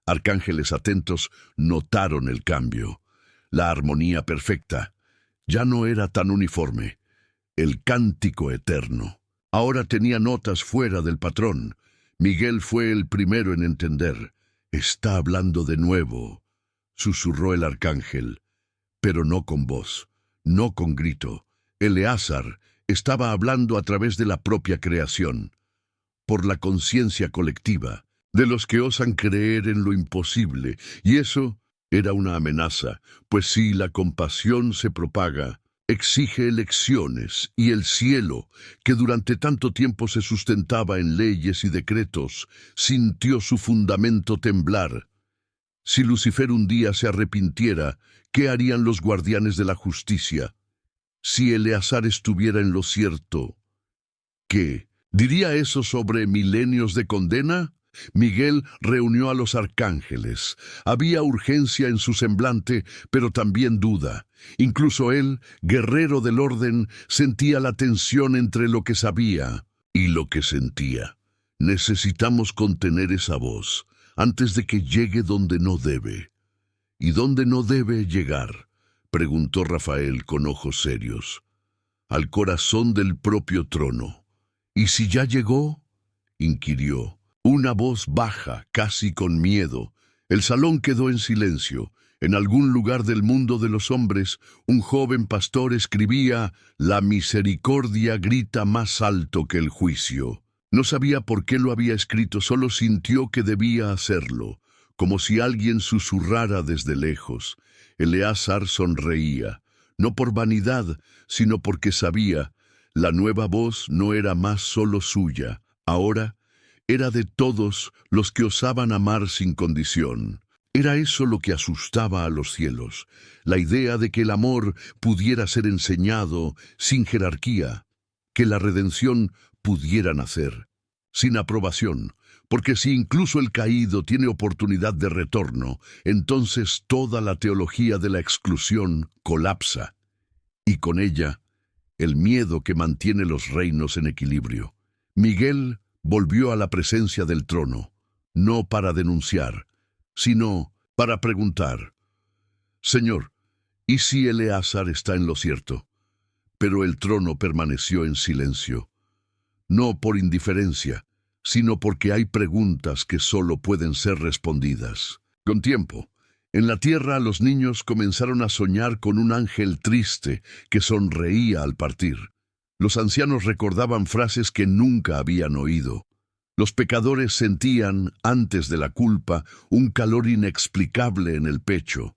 Arcángeles atentos notaron el cambio. La armonía perfecta ya no era tan uniforme. El cántico eterno ahora tenía notas fuera del patrón. Miguel fue el primero en entender. «Está hablando de nuevo», susurró el arcángel, pero no con voz, no con grito. Eleazar estaba hablando a través de la propia creación, por la conciencia colectiva, de los que osan creer en lo imposible, y eso era una amenaza, pues si la compasión se propaga, exige elecciones, y el cielo, que durante tanto tiempo se sustentaba en leyes y decretos, sintió su fundamento temblar. Si Lucifer un día se arrepintiera, ¿qué harían los guardianes de la justicia? Si Eleazar estuviera en lo cierto, ¿qué? ¿Diría eso sobre milenios de condena? Miguel reunió a los arcángeles. Había urgencia en su semblante, pero también duda. Incluso él, guerrero del orden, sentía la tensión entre lo que sabía y lo que sentía. Necesitamos contener esa voz antes de que llegue donde no debe. ¿Y dónde no debe llegar?, preguntó Rafael con ojos serios. Al corazón del propio trono. ¿Y si ya llegó?, inquirió. Una voz baja, casi con miedo. El salón quedó en silencio. En algún lugar del mundo de los hombres, un joven pastor escribía: «La misericordia grita más alto que el juicio». No sabía por qué lo había escrito, solo sintió que debía hacerlo, como si alguien susurrara desde lejos. Eleazar sonreía, no por vanidad, sino porque sabía, la nueva voz no era más solo suya, ahora era de todos los que osaban amar sin condición. Era eso lo que asustaba a los cielos, la idea de que el amor pudiera ser enseñado sin jerarquía, que la redención pudiera nacer sin aprobación, porque si incluso el caído tiene oportunidad de retorno, entonces toda la teología de la exclusión colapsa, y con ella el miedo que mantiene los reinos en equilibrio. Miguel volvió a la presencia del trono, no para denunciar, sino para preguntar: «Señor, ¿y si Eleazar está en lo cierto?». Pero el trono permaneció en silencio, no por indiferencia, sino porque hay preguntas que solo pueden ser respondidas. Con tiempo, en la tierra los niños comenzaron a soñar con un ángel triste que sonreía al partir. Los ancianos recordaban frases que nunca habían oído. Los pecadores sentían, antes de la culpa, un calor inexplicable en el pecho,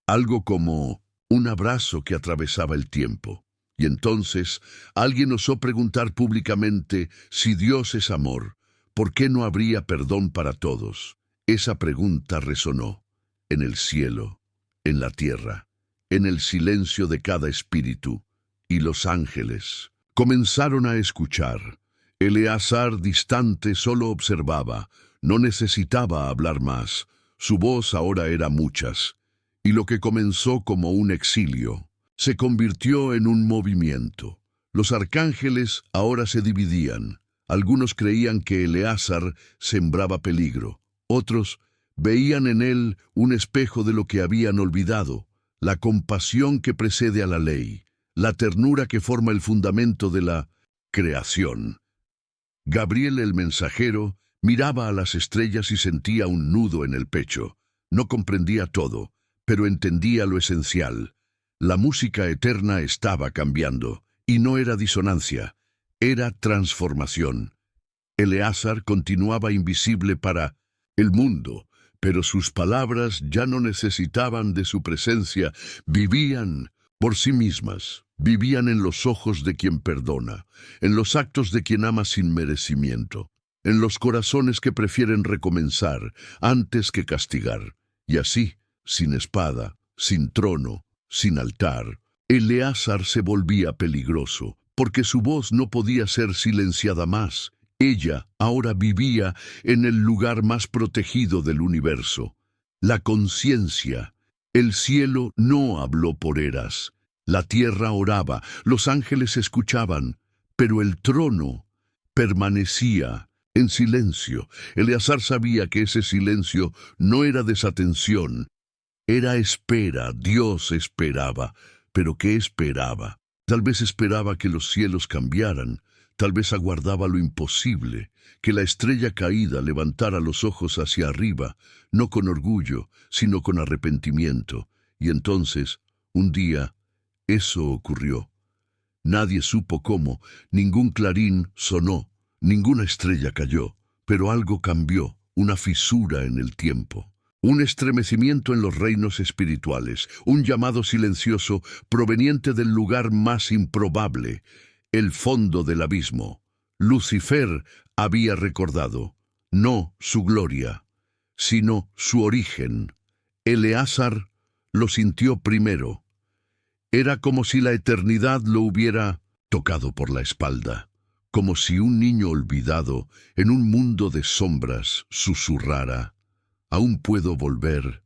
algo como un abrazo que atravesaba el tiempo. Y entonces alguien osó preguntar públicamente: si Dios es amor, ¿por qué no habría perdón para todos? Esa pregunta resonó en el cielo, en la tierra, en el silencio de cada espíritu, y los ángeles comenzaron a escuchar. Eleazar, distante, solo observaba, no necesitaba hablar más. Su voz ahora era muchas, y lo que comenzó como un exilio se convirtió en un movimiento. Los arcángeles ahora se dividían. Algunos creían que Eleazar sembraba peligro. Otros veían en él un espejo de lo que habían olvidado, la compasión que precede a la ley, la ternura que forma el fundamento de la creación. Gabriel el mensajero miraba a las estrellas y sentía un nudo en el pecho. No comprendía todo, pero entendía lo esencial. La música eterna estaba cambiando, y no era disonancia, era transformación. Eleazar continuaba invisible para el mundo, pero sus palabras ya no necesitaban de su presencia, vivían por sí mismas, vivían en los ojos de quien perdona, en los actos de quien ama sin merecimiento, en los corazones que prefieren recomenzar antes que castigar. Y así, sin espada, sin trono, sin altar, Eleazar se volvía peligroso, porque su voz no podía ser silenciada más. Ella ahora vivía en el lugar más protegido del universo, la conciencia. El cielo no habló por eras, la tierra oraba, los ángeles escuchaban, pero el trono permanecía en silencio. Eleazar sabía que ese silencio no era desatención, era espera. Dios esperaba. ¿Pero qué esperaba? Tal vez esperaba que los cielos cambiaran, tal vez aguardaba lo imposible, que la estrella caída levantara los ojos hacia arriba, no con orgullo, sino con arrepentimiento. Y entonces, un día, eso ocurrió. Nadie supo cómo, ningún clarín sonó, ninguna estrella cayó, pero algo cambió, una fisura en el tiempo. Un estremecimiento en los reinos espirituales, un llamado silencioso proveniente del lugar más improbable, el fondo del abismo. Lucifer había recordado, no su gloria, sino su origen. Eleazar lo sintió primero. Era como si la eternidad lo hubiera tocado por la espalda, como si un niño olvidado en un mundo de sombras susurrara: «Aún puedo volver».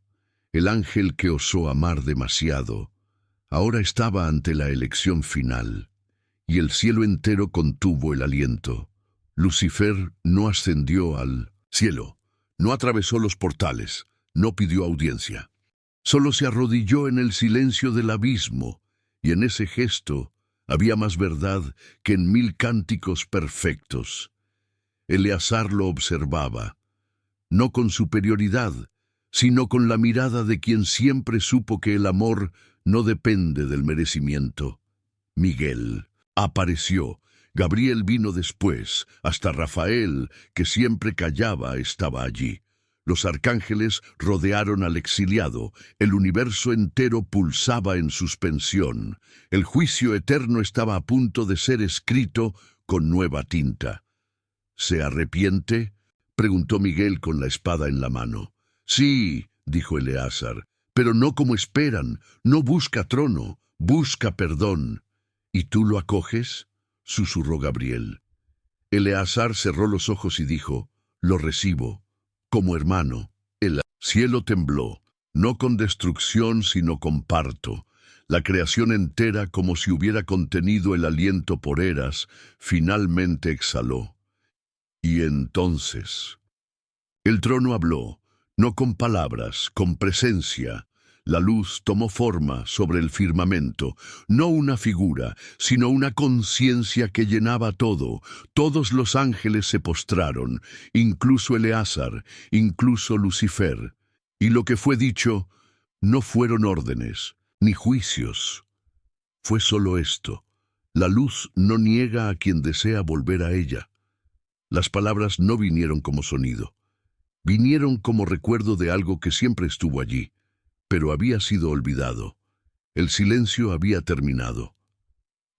El ángel que osó amar demasiado ahora estaba ante la elección final, y el cielo entero contuvo el aliento. Lucifer no ascendió al cielo, no atravesó los portales, no pidió audiencia. Solo se arrodilló en el silencio del abismo, y en ese gesto había más verdad que en 1000 cánticos perfectos. Eleazar lo observaba, no con superioridad, sino con la mirada de quien siempre supo que el amor no depende del merecimiento. Miguel apareció. Gabriel vino después, hasta Rafael, que siempre callaba, estaba allí. Los arcángeles rodearon al exiliado, el universo entero pulsaba en suspensión. El juicio eterno estaba a punto de ser escrito con nueva tinta. ¿Se arrepiente?, preguntó Miguel con la espada en la mano. Sí, dijo Eleazar, pero no como esperan, no busca trono, busca perdón. ¿Y tú lo acoges?, susurró Gabriel. Eleazar cerró los ojos y dijo, lo recibo, como hermano. El cielo tembló, no con destrucción sino con parto. La creación entera, como si hubiera contenido el aliento por eras, finalmente exhaló. Y entonces el trono habló, no con palabras, con presencia. La luz tomó forma sobre el firmamento, no una figura, sino una conciencia que llenaba todo. Todos los ángeles se postraron, incluso Eleazar, incluso Lucifer. Y lo que fue dicho no fueron órdenes, ni juicios. Fue solo esto: la luz no niega a quien desea volver a ella. Las palabras no vinieron como sonido, vinieron como recuerdo de algo que siempre estuvo allí, pero había sido olvidado. El silencio había terminado.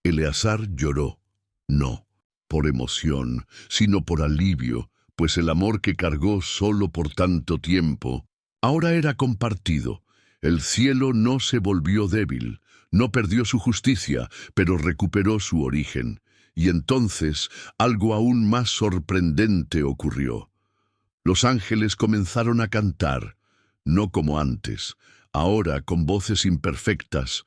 Eleazar lloró, no por emoción, sino por alivio, pues el amor que cargó solo por tanto tiempo, ahora era compartido. El cielo no se volvió débil, no perdió su justicia, pero recuperó su origen. Y entonces algo aún más sorprendente ocurrió. Los ángeles comenzaron a cantar, no como antes, ahora con voces imperfectas,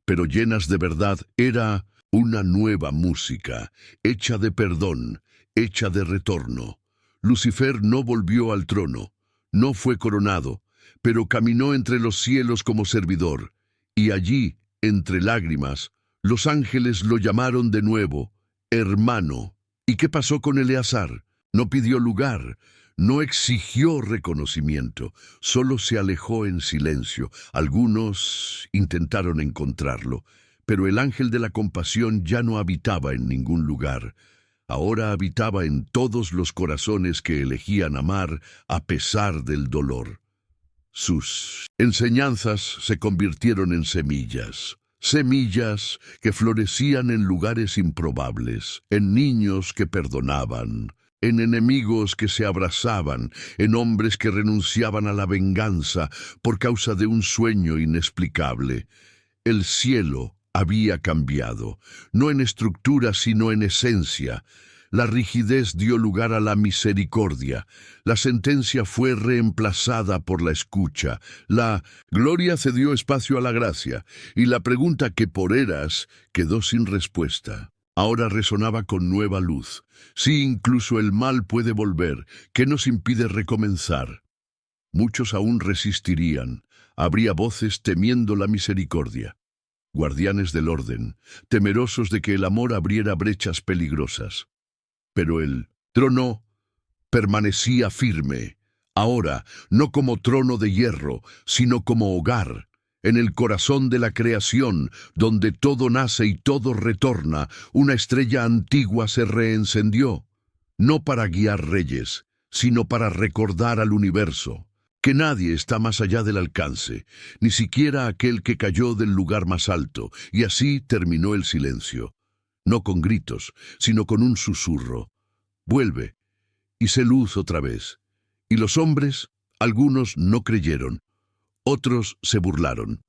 pero llenas de verdad. Era una nueva música, hecha de perdón, hecha de retorno. Lucifer no volvió al trono, no fue coronado, pero caminó entre los cielos como servidor, y allí, entre lágrimas, los ángeles lo llamaron de nuevo, hermano. ¿Y qué pasó con Eleazar? No pidió lugar, no exigió reconocimiento, solo se alejó en silencio. Algunos intentaron encontrarlo, pero el ángel de la compasión ya no habitaba en ningún lugar. Ahora habitaba en todos los corazones que elegían amar a pesar del dolor. Sus enseñanzas se convirtieron en semillas. Semillas que florecían en lugares improbables, en niños que perdonaban, en enemigos que se abrazaban, en hombres que renunciaban a la venganza por causa de un sueño inexplicable. El cielo había cambiado, no en estructura sino en esencia. La rigidez dio lugar a la misericordia. La sentencia fue reemplazada por la escucha. La gloria cedió espacio a la gracia, y la pregunta que por eras quedó sin respuesta ahora resonaba con nueva luz. Sí, incluso el mal puede volver. ¿Qué nos impide recomenzar? Muchos aún resistirían. Habría voces temiendo la misericordia, guardianes del orden, temerosos de que el amor abriera brechas peligrosas. Pero el trono permanecía firme, ahora no como trono de hierro, sino como hogar, en el corazón de la creación, donde todo nace y todo retorna. Una estrella antigua se reencendió, no para guiar reyes, sino para recordar al universo que nadie está más allá del alcance, ni siquiera aquel que cayó del lugar más alto. Y así terminó el silencio, no con gritos, sino con un susurro. Vuelve, y sé luz otra vez. Y los hombres, algunos no creyeron, otros se burlaron.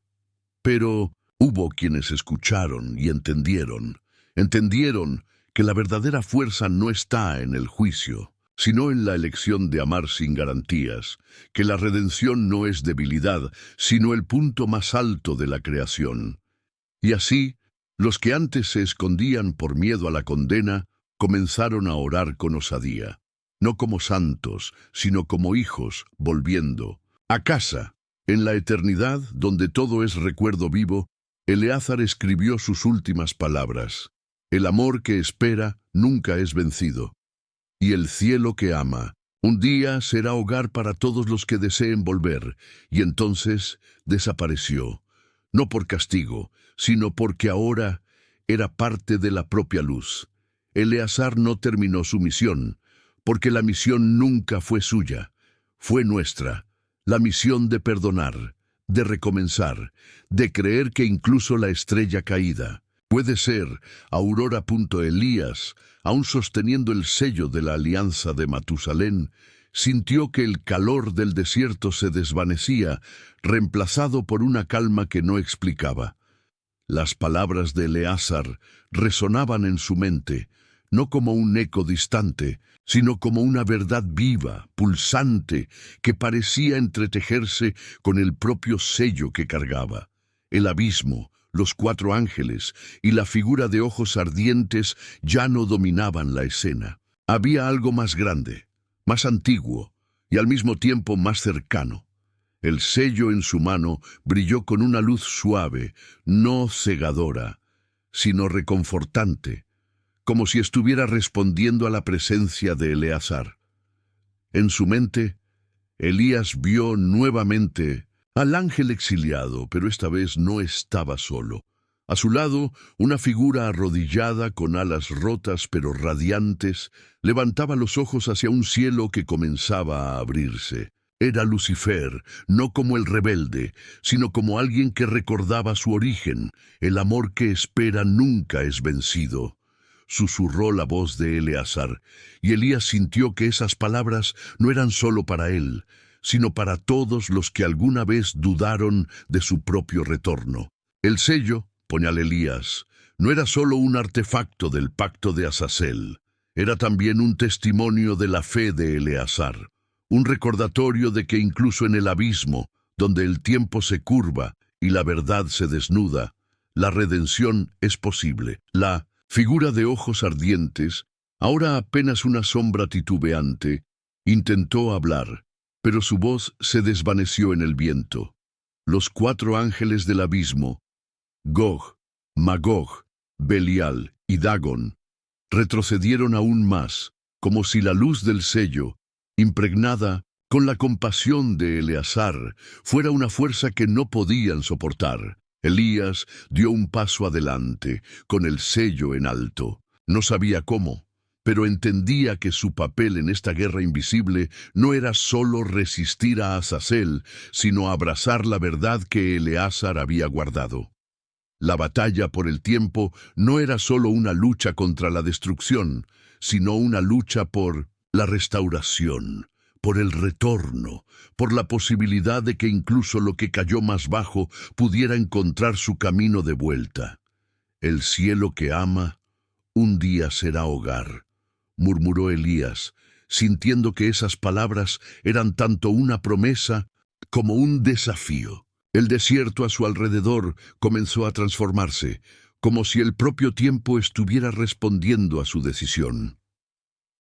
Pero hubo quienes escucharon y entendieron. Entendieron que la verdadera fuerza no está en el juicio, sino en la elección de amar sin garantías, que la redención no es debilidad, sino el punto más alto de la creación. Y así, los que antes se escondían por miedo a la condena, comenzaron a orar con osadía, no como santos, sino como hijos, volviendo a casa. En la eternidad, donde todo es recuerdo vivo, Eleazar escribió sus últimas palabras. El amor que espera nunca es vencido. Y el cielo que ama, un día será hogar para todos los que deseen volver, y entonces desapareció, no por castigo, sino porque ahora era parte de la propia luz. Eleazar no terminó su misión, porque la misión nunca fue suya, fue nuestra, la misión de perdonar, de recomenzar, de creer que incluso la estrella caída puede ser Aurora.Elías, aún sosteniendo el sello de la alianza de Matusalén, sintió que el calor del desierto se desvanecía, reemplazado por una calma que no explicaba. Las palabras de Eleazar resonaban en su mente, no como un eco distante, sino como una verdad viva, pulsante, que parecía entretejerse con el propio sello que cargaba. El abismo, los 4 ángeles y la figura de ojos ardientes ya no dominaban la escena. Había algo más grande, más antiguo y al mismo tiempo más cercano. El sello en su mano brilló con una luz suave, no cegadora, sino reconfortante, como si estuviera respondiendo a la presencia de Eleazar. En su mente, Elías vio nuevamente al ángel exiliado, pero esta vez no estaba solo. A su lado, una figura arrodillada con alas rotas pero radiantes levantaba los ojos hacia un cielo que comenzaba a abrirse. Era Lucifer, no como el rebelde, sino como alguien que recordaba su origen. El amor que espera nunca es vencido. Susurró la voz de Eleazar, y Elías sintió que esas palabras no eran solo para él, sino para todos los que alguna vez dudaron de su propio retorno. El sello, ponía Elías, no era solo un artefacto del pacto de Azazel, era también un testimonio de la fe de Eleazar, un recordatorio de que incluso en el abismo, donde el tiempo se curva y la verdad se desnuda, la redención es posible. La figura de ojos ardientes, ahora apenas una sombra titubeante, intentó hablar, pero su voz se desvaneció en el viento. Los 4 ángeles del abismo, Gog, Magog, Belial y Dagón, retrocedieron aún más, como si la luz del sello, impregnada con la compasión de Eleazar, fuera una fuerza que no podían soportar. Elías dio un paso adelante, con el sello en alto. No sabía cómo, pero entendía que su papel en esta guerra invisible no era solo resistir a Azazel, sino abrazar la verdad que Eleazar había guardado. La batalla por el tiempo no era solo una lucha contra la destrucción, sino una lucha por la restauración, por el retorno, por la posibilidad de que incluso lo que cayó más bajo pudiera encontrar su camino de vuelta. El cielo que ama, un día será hogar, murmuró Elías, sintiendo que esas palabras eran tanto una promesa como un desafío. El desierto a su alrededor comenzó a transformarse, como si el propio tiempo estuviera respondiendo a su decisión.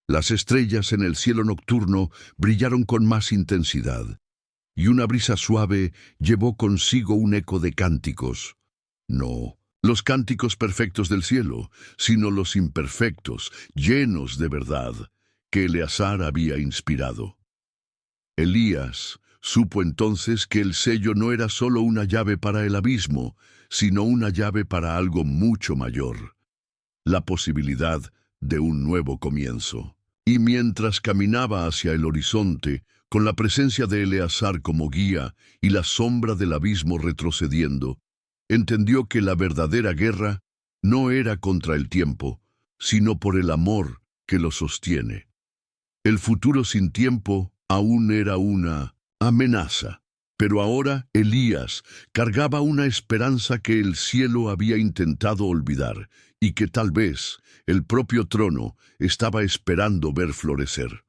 Las estrellas en el cielo nocturno brillaron con más intensidad, y una brisa suave llevó consigo un eco de cánticos. No los cánticos perfectos del cielo, sino los imperfectos, llenos de verdad, que Eleazar había inspirado. Elías supo entonces que el sello no era solo una llave para el abismo, sino una llave para algo mucho mayor, la posibilidad de un nuevo comienzo. Y mientras caminaba hacia el horizonte, con la presencia de Eleazar como guía y la sombra del abismo retrocediendo, entendió que la verdadera guerra no era contra el tiempo, sino por el amor que lo sostiene. El futuro sin tiempo aún era una amenaza, pero ahora Elías cargaba una esperanza que el cielo había intentado olvidar y que tal vez el propio trono estaba esperando ver florecer.